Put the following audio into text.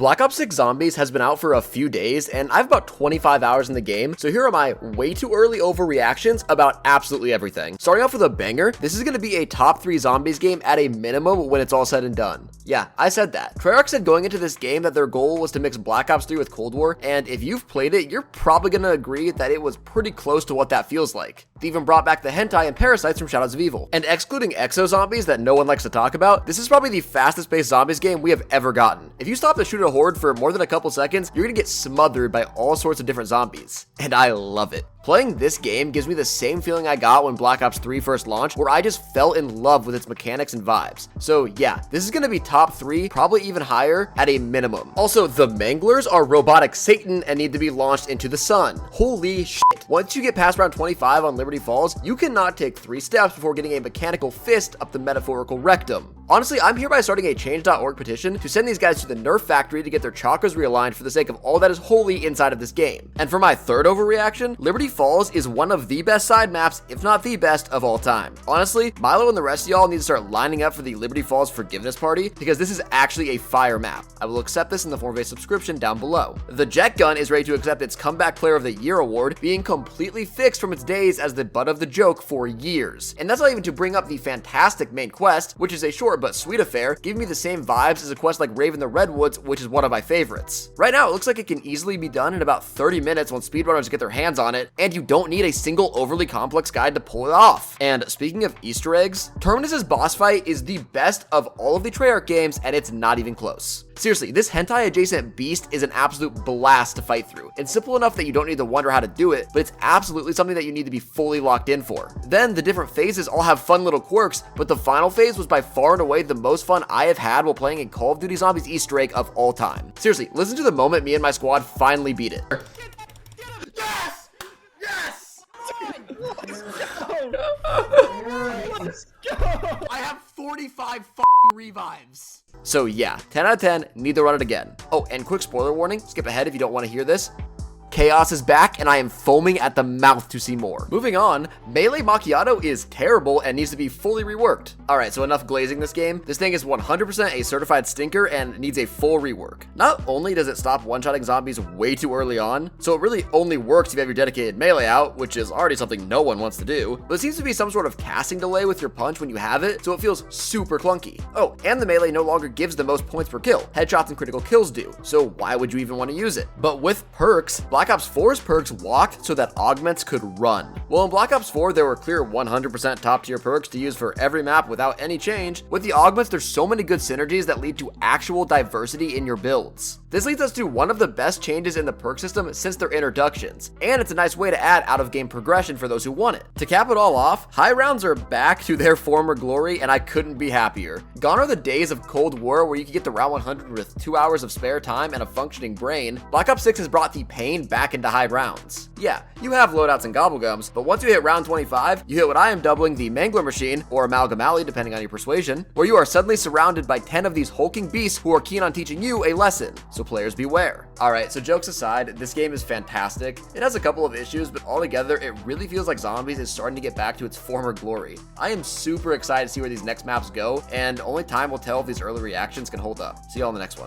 Black Ops 6 Zombies has been out for a few days, and I have about 25 hours in the game, so here are my way too early overreactions about absolutely everything. Starting off with a banger, this is going to be a top 3 Zombies game at a minimum when it's all said and done. Yeah, I said that. Treyarch said going into this game that their goal was to mix Black Ops 3 with Cold War, and if you've played it, you're probably going to agree that it was pretty close to what that feels like. They even brought back the hentai and parasites from Shadows of Evil. And excluding exo zombies that no one likes to talk about, this is probably the fastest paced zombies game we have ever gotten. If you stop to shoot a horde for more than a couple seconds, you're gonna get smothered by all sorts of different zombies. And I love it. Playing this game gives me the same feeling I got when Black Ops 3 first launched, where I just fell in love with its mechanics and vibes. So yeah, this is gonna be top 3, probably even higher at a minimum. Also, the Manglers are robotic Satan and need to be launched into the sun. Holy shit. Once you get past round 25 on Liberty Falls, you cannot take 3 steps before getting a mechanical fist up the metaphorical rectum. Honestly, I'm hereby starting a change.org petition to send these guys to the Nerf factory to get their chakras realigned for the sake of all that is holy inside of this game. And for my third overreaction, Liberty Falls is one of the best side maps, if not the best of all time. Honestly, Milo and the rest of y'all need to start lining up for the Liberty Falls Forgiveness Party because this is actually a fire map. I will accept this in the form of a subscription down below. The Jet Gun is ready to accept its Comeback Player of the Year award, being completely fixed from its days as the butt of the joke for years. And that's not even to bring up the fantastic main quest, which is a short but sweet affair, giving me the same vibes as a quest like Raven the Redwoods, which is one of my favorites. Right now, it looks like it can easily be done in about 30 minutes when speedrunners get their hands on it, and you don't need a single overly complex guide to pull it off. And speaking of Easter eggs, Terminus's boss fight is the best of all of the Treyarch games, and it's not even close. Seriously, this hentai adjacent beast is an absolute blast to fight through. It's simple enough that you don't need to wonder how to do it, but it's absolutely something that you need to be fully locked in for. Then the different phases all have fun little quirks, but the final phase was by far and away the most fun I have had while playing a Call of Duty Zombies Easter egg of all time. Seriously, listen to the moment me and my squad finally beat it. Yes! Yes! Let's go! Let's go! I have 45 revives. So yeah, 10 out of 10, need to run it again. Oh, and quick spoiler warning, skip ahead if you don't want to hear this. Chaos is back, and I am foaming at the mouth to see more. Moving on, Melee Macchiato is terrible and needs to be fully reworked. Alright, so enough glazing this game. This thing is 100% a certified stinker and needs a full rework. Not only does it stop one-shotting zombies way too early on, so it really only works if you have your dedicated melee out, which is already something no one wants to do, but it seems to be some sort of casting delay with your punch when you have it, so it feels super clunky. Oh, and the melee no longer gives the most points per kill. Headshots and critical kills do, so why would you even want to use it? But with perks, Black Ops 4's perks walked so that augments could run. Well, in Black Ops 4, there were clear 100% top tier perks to use for every map without any change. With the augments, there's so many good synergies that lead to actual diversity in your builds. This leads us to one of the best changes in the perk system since their introductions, and it's a nice way to add out of game progression for those who want it. To cap it all off, high rounds are back to their former glory, and I couldn't be happier. Gone are the days of Cold War where you could get to round 100 with 2 hours of spare time and a functioning brain. Black Ops 6 has brought the pain back into high rounds. Yeah, you have loadouts and gobblegums, but once you hit round 25, you hit what I am doubling the Mangler Machine, or Amalgam Alley depending on your persuasion, where you are suddenly surrounded by 10 of these hulking beasts who are keen on teaching you a lesson, so players beware. Alright, so jokes aside, this game is fantastic. It has a couple of issues, but altogether, it really feels like Zombies is starting to get back to its former glory. I am super excited to see where these next maps go, and only time will tell if these early reactions can hold up. See y'all in the next one.